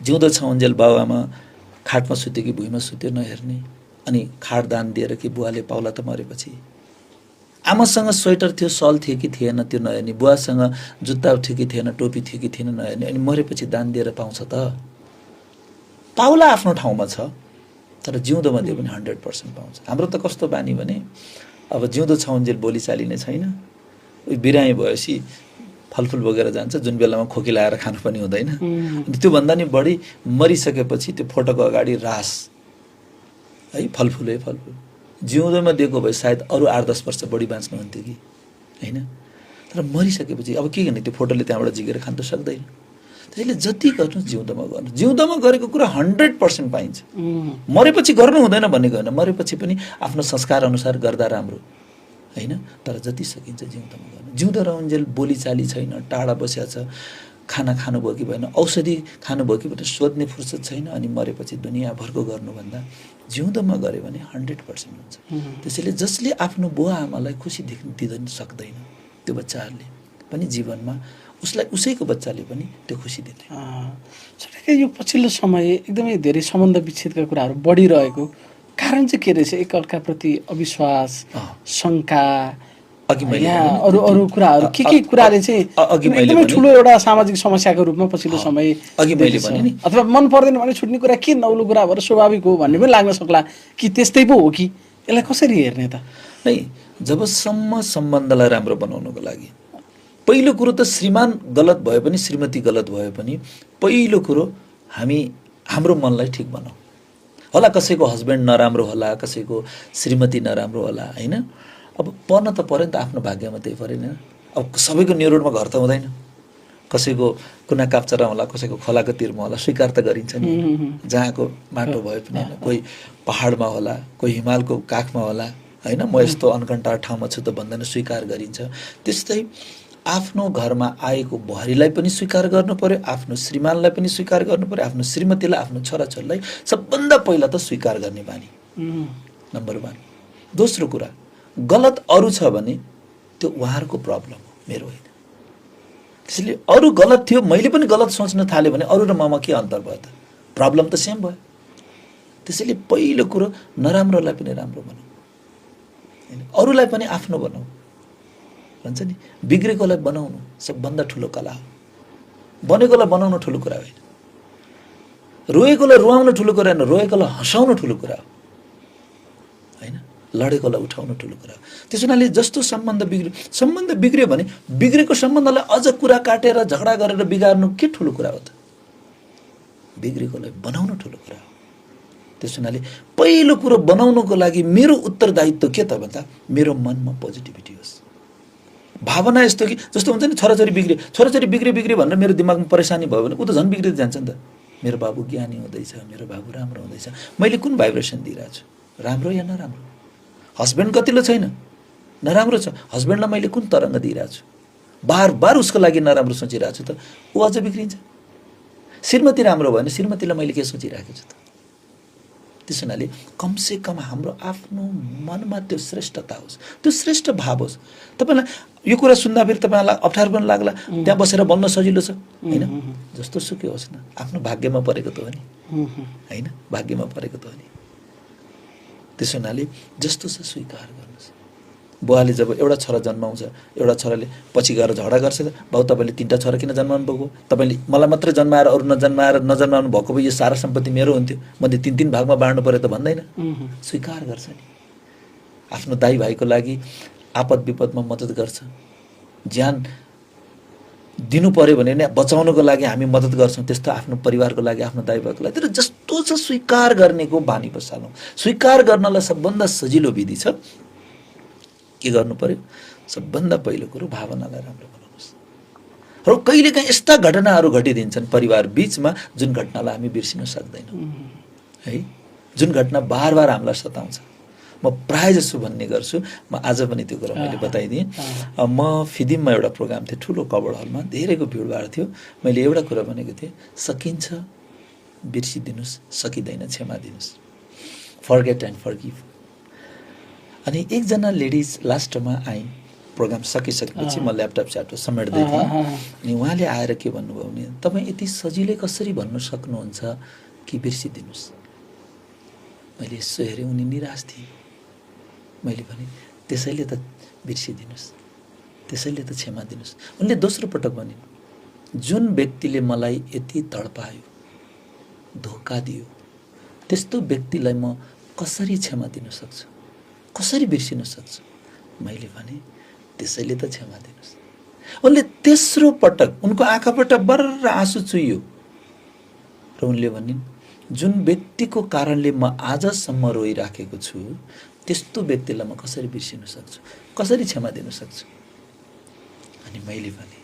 जिउँदो छ उन्जेल बाबुआमा खाटमा सुत्यो कि भुइँमा सुत्यो नहेर्ने, अनि खाट दान दिएर कि बुवाले पाउला त मरेपछि। आमासँग स्वेटर थियो, सल थियो कि थिएन त्यो नहेर्ने, बुवासँग जुत्ता थियो कि थिएन, टोपी थियो कि थिएन नहेर्ने, अनि मरेपछि दान दिएर पाउँछ त? पाउला आफ्नो ठाउँमा छ, तर जिउँदोमा दियो भने 100% पाउँछ। हाम्रो त कस्तो बानी भने अब जिउँदो छ उन्जेल बोली चाली नै छैन, बिरामी भएपछि फलफुल बोकेर जान्छ, जुन बेलामा खोकी लगाएर खानु पनि हुँदैन। अनि त्योभन्दा नि बढी मरिसकेपछि त्यो फोटोको अगाडि रास है, फलफुलै फलफुल। जिउँदोमा दिएको भए सायद अरू 8-10 वर्ष बढी बाँच्नुहुन्थ्यो कि होइन, तर मरिसकेपछि अब के गर्ने, त्यो फोटोले त्यहाँबाट जिगेर खान त सक्दैन। त्यसैले जति गर्नु जिउँदोमा गर्नु, जिउँदोमा गरेको कुरा 100% पाइन्छ। मरेपछि गर्नु हुँदैन भनेको होइन, मरेपछि पनि आफ्नो संस्कार अनुसार गर्दा राम्रो होइन, तर जति सकिन्छ जिउँदोमा गर्नु। जिउँदो रहउन्जेल बोलीचाली छैन, टाढा बसिया छ, खाना खानुभयो कि भएन, औषधि खानुभयो कि भएन सोध्ने फुर्सद छैन, अनि मरेपछि दुनियाँभरको गर्नुभन्दा जिउँदोमा गऱ्यो भने 100% हुन्छ। त्यसैले जसले आफ्नो बुवा आमालाई खुसी दिन सक्दैन, त्यो बच्चाहरूले पनि जीवनमा उसलाई उसैको बच्चाले पनि त्यो खुसी दिँदैन। ठ्याक्कै यो पछिल्लो समय एकदमै धेरै सम्बन्ध विच्छेदका कुराहरू बढिरहेको कारण चाहिँ के रहेछ? एकअर्काप्रति अविश्वास, शङ्का, अरू कुराहरू के कुराले चाहिँ एकदमै ठुलो एउटा सामाजिक समस्याको रूपमा पछिल्लो समय अघि मैले भने नि, अथवा मन पर्दैन भने छुट्ने कुरा के नौलो कुरा भएर स्वाभाविक हो भन्ने पनि लाग्न सक्ला कि त्यस्तै पो हो कि? यसलाई कसरी हेर्ने त? नै जबसम्म सम्बन्धलाई राम्रो बनाउनको लागि पहिलो कुरो त श्रीमान गलत भए पनि श्रीमती गलत भए पनि पहिलो कुरो हाम्रो मनलाई ठिक बनाऊ। होला कसैको हस्बेन्ड नराम्रो होला, कसैको श्रीमती नराम्रो होला होइन, अब पर्न त पऱ्यो नि त, आफ्नो भाग्यमा त्यही परेन। अब सबैको न्युरोडमा घर त हुँदैन, कसैको कुना काप्चरा होला, कसैको खोलाको तिरमा होला, स्वीकार त गरिन्छ नि, जहाँको माटो भए पनि होइन। कोही पहाडमा होला, कोही हिमालको काखमा होला होइन, म यस्तो अनकन्टार ठाउँमा छु त भन्दैन, स्वीकार गरिन्छ। त्यस्तै आफ्नो घरमा आएको बुहारीलाई पनि स्वीकार गर्नु पर्यो, आफ्नो श्रीमानलाई पनि स्वीकार गर्नु पर्यो, आफ्नो श्रीमतीलाई, आफ्नो छोराछोरीलाई सबभन्दा पहिला त स्वीकार गर्ने बानी नम्बर 1। दोस्रो कुरा, गलत अरू छ भने त्यो उहाँहरूको प्रब्लम हो, मेरो होइन। त्यसैले अरू गलत थियो, मैले पनि गलत सोच्न थालेँ भने अरू र ममा के अन्तर भयो त? प्रब्लम त सेम भयो। त्यसैले पहिलो कुरो नराम्रोलाई पनि राम्रो बनाऊ, अरूलाई पनि आफ्नो बनाऊ भन्छ नि, बिग्रेकोलाई बनाउनु सबभन्दा ठुलो कला हो, बनेकोलाई बनाउनु ठुलो कुरा होइन, रोएकोलाई रुवाउनु ठुलो कुरा होइन, रोएकोलाई हँसाउनु ठुलो कुरा हो होइन, लडेकोलाई उठाउनु ठुलो कुरा हो। त्यस हुनाले जस्तो सम्बन्ध बिग्रियो भने बिग्रेको सम्बन्धलाई अझ कुरा काटेर झगडा गरेर बिगार्नु के ठुलो कुरा हो त? बिग्रेकोलाई बनाउनु ठुलो कुरा हो। त्यस हुनाले पहिलो कुरो बनाउनुको लागि मेरो उत्तरदायित्व के त भन्दा मेरो मनमा पोजिटिभिटी होस्। भावना यस्तो कि जस्तो हुन्छ नि, छोराछोरी बिग्रे भनेर मेरो दिमागमा परेशानी भयो भने ऊ त झन् बिग्रिँदै जान्छ नि त। मेरो बाबु ज्ञानी हुँदैछ, मेरो बाबु राम्रो हुँदैछ, मैले कुन भाइब्रेसन दिइरहेको छु, राम्रो या नराम्रो? हस्बेन्ड कतिलो छैन, नराम्रो छ, हस्बेन्डलाई मैले कुन तरङ्ग दिइरहेको छु, बार उसको लागि नराम्रो सोचिरहेको छु त ऊ अझ बिग्रिन्छ। श्रीमती राम्रो भयो भने श्रीमतीलाई मैले के सोचिरहेको छु त? त्यस हुनाले कमसेकम हाम्रो आफ्नो मनमा त्यो श्रेष्ठता होस्, त्यो श्रेष्ठ भाव होस्। तपाईँलाई यो कुरा सुन्दाखेरि तपाईँलाई अप्ठ्यारो पनि लाग्ला, त्यहाँ बसेर बोल्न सजिलो छ होइन, जस्तो सुकै होस् न, आफ्नो भाग्यमा परेको त हो नि होइन, भाग्यमा परेको त हो नि। त्यस हुनाले जस्तो छ स्वीकार गर्नुहोस्। बुवाले जब एउटा छोरा जन्माउँछ, एउटा छोराले पछि गएर झगडा गर्छ, बाउ तपाईँले 3टा छोरा किन जन्माउनु भएको, तपाईँले मलाई मात्रै जन्माएर अरू नजन्माउनु भएको भए यो सारा सम्पत्ति मेरो हुन्थ्यो, मैले 3 भागमा बाँड्नु पर्यो त भन्दैन, स्वीकार गर्छ नि। आफ्नो दाइ भाइको लागि आपद विपदमा मद्दत गर्छ, ज्यान दिनु पर्यो भने नि बचाउनको लागि हामी मद्दत गर्छौँ, त्यस्तो आफ्नो परिवारको लागि, आफ्नो दाइ भाइको लागि। तर जस्तो छ स्वीकार गर्नेको बानी बसालौँ। स्वीकार गर्नलाई सबभन्दा सजिलो विधि छ, के गर्नु पर्यो? सबभन्दा पहिलो कुरो भावनालाई राम्रो बनाउनुहोस्। र कहिलेकाहीँ यस्ता घटनाहरू घटिदिन्छन् परिवार बीचमा जुन घटनालाई हामी बिर्सिन सक्दैनौँ है, जुन घटना बार हामीलाई सताउँछ। म प्राय जसो भन्ने गर्छु, म आज पनि त्यो कुरा मैले बताइदिएँ। म फिदिममा एउटा प्रोग्राम थियो, ठुलो कभर हलमा, धेरैको भिडभाड थियो। मैले एउटा कुरा भनेको थिएँ, सकिन्छ बिर्सिदिनुहोस्, सकिँदैन क्षमा दिनुहोस्, फर्गेट एन्ड फर्गिभ। अनि एकजना लेडिज लास्टमा आइन्, प्रोग्राम सकिसकेपछि म ल्यापटप स्यापटप समेट्दै थिएँ। अनि उहाँले आएर के भन्नुभयो भने तपाईँ यति सजिलै कसरी भन्न सक्नुहुन्छ कि बिर्सिदिनुहोस्। मैले यसो हेरेँ, उनी निराश थिए। मैले भने त्यसैले त बिर्सिदिनुहोस्, त्यसैले त क्षमा दिनुहोस्। उनले दोस्रो पटक भनिन्, जुन व्यक्तिले मलाई यति तडपायो, धोका दियो, त्यस्तो व्यक्तिलाई म कसरी क्षमा दिन सक्छु, कसरी बिर्सिन सक्छु। मैले भने त्यसैले त क्षमा दिनुहोस्। उनले तेस्रो पटक उनको आँखाबाट बर्र आँसु चुइयो र उनले भनिन्, जुन व्यक्तिको कारणले म आजसम्म रोइराखेको छु त्यस्तो व्यक्तिलाई म कसरी बिर्सिन सक्छु, कसरी क्षमा दिन सक्छु। अनि मैले भने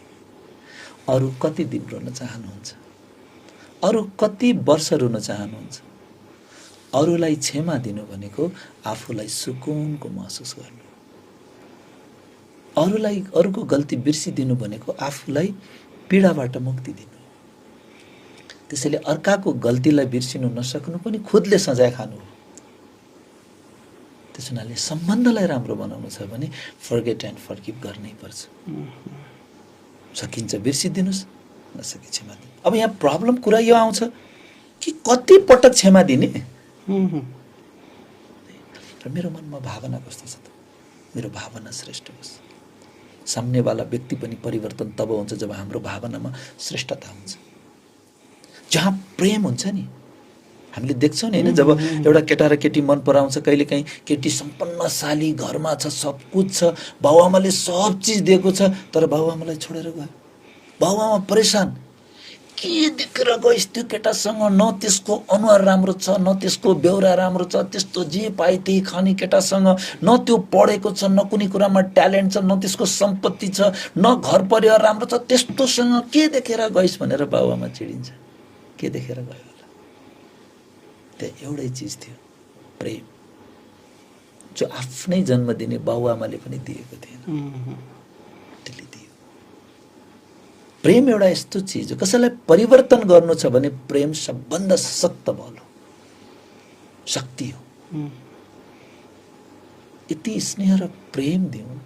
अरू कति दिन रोन चाहनुहुन्छ, अरू कति वर्ष रुन चाहनुहुन्छ। अरूलाई क्षमा दिनु भनेको आफूलाई सुकुनको महसुस गर्नु, अरूलाई अरूको गल्ती बिर्सिदिनु भनेको आफूलाई पीडाबाट मुक्ति दिनु। त्यसैले अर्काको गल्तीलाई बिर्सिनु नसक्नु पनि खुदले सजाय खानु हो। त्यस हुनाले सम्बन्धलाई राम्रो बनाउनु छ भने फर्गेट एन्ड फर्गिभ गर्नै पर्छ। सकिन्छ बिर्सिदिनुहोस्, नसके क्षमा दिनु। अब यहाँ प्रब्लम कुरा यो आउँछ कि कति पटक क्षमा दिने। र मेरो मनमा भावना कस्तो छ त, मेरो भावना श्रेष्ठ होस्। सामनेवाला व्यक्ति पनि परिवर्तन तब हुन्छ जब हाम्रो भावनामा श्रेष्ठता हुन्छ। जहाँ प्रेम हुन्छ नि, हामीले देख्छौँ नि होइन, जब एउटा केटा र केटी मन पराउँछ, कहिलेकाहीँ केटी सम्पन्नशाली घरमा छ, सब कुछ छ, बाबुआमाले सब चिज दिएको छ, तर बाबुआमालाई छोडेर गयो। बाबुआमा परेशान, के देखेर गइस् त्यो केटासँग, न त्यसको अनुहार राम्रो छ, न त्यसको बेहोरा राम्रो छ, त्यस्तो जे पाए त्यही खाने केटासँग, न त्यो पढेको छ, न कुनै कुरामा ट्यालेन्ट छ, न त्यसको सम्पत्ति छ, न घर परिवार राम्रो छ, त्यस्तोसँग के देखेर गइस् भनेर बाबुआमा चिडिन्छ। के देखेर गयो होला? त्यहाँ एउटै चिज थियो, प्रेम, जो आफ्नै जन्म दिने बाबुआमाले पनि दिएको थिएन, त्यसले दियो। प्रेम एउटा यस्तो चिज हो, कसैलाई परिवर्तन गर्नु छ भने प्रेम सबभन्दा सशक्त बल हो, शक्ति हो। यति स्नेह र प्रेम दिउँ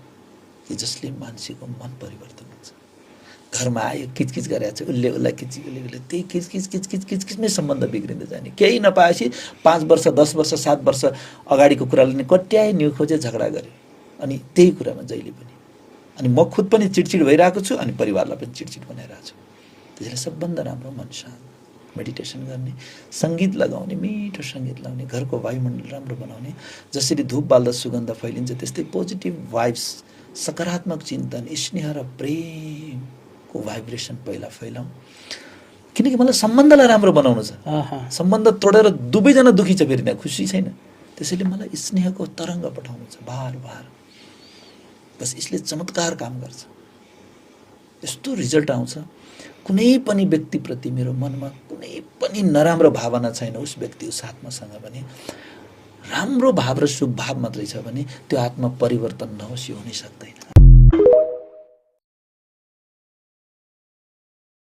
कि जसले मान्छेको मन परिवर्तन हुन्छ। घरमा आयो, किचकिच गरेको छ, उसले उसलाई किचकिच, उसले त्यही किचकिचमै सम्बन्ध बिग्रिँदै जाने। केही नपाएपछि 5 वर्ष 10 वर्ष 7 वर्ष अगाडिको कुराले नि कट्याए न्यु खोजे, झगडा गरे, अनि त्यही कुरामा जहिले पनि। अनि म खुद पनि चिडचिड भइरहेको छु, अनि परिवारलाई पनि चिडचिड बनाइरहेको छु। त्यसैले सबभन्दा राम्रो मन शान्त, मेडिटेसन गर्ने, सङ्गीत लगाउने, मिठो सङ्गीत लगाउने, घरको वायुमण्डल राम्रो बनाउने। जसरी धूप बाल्दा सुगन्ध फैलिन्छ त्यस्तै पोजिटिभ भाइब्स, सकारात्मक चिन्तन, स्नेह र प्रेमको भाइब्रेसन पहिला फैलाउँ। किनकि मलाई सम्बन्धलाई राम्रो बनाउनु छ। सम्बन्ध तोडेर दुवैजना दुखी छ, फेरि त्यहाँ खुसी छैन। त्यसैले मलाई स्नेहको तरङ्ग पठाउनु छ बार बार। बस यसले चमत्कार काम गर्छ। यस्तो रिजल्ट आउँछ, कुनै पनि व्यक्तिप्रति मेरो मनमा कुनै पनि नराम्रो भावना छैन, उस व्यक्ति उस आत्मासँग भने राम्रो भाव र शुभ भाव मात्रै छ भने त्यो आत्मा परिवर्तन नहोस् यो हुनै सक्दैन।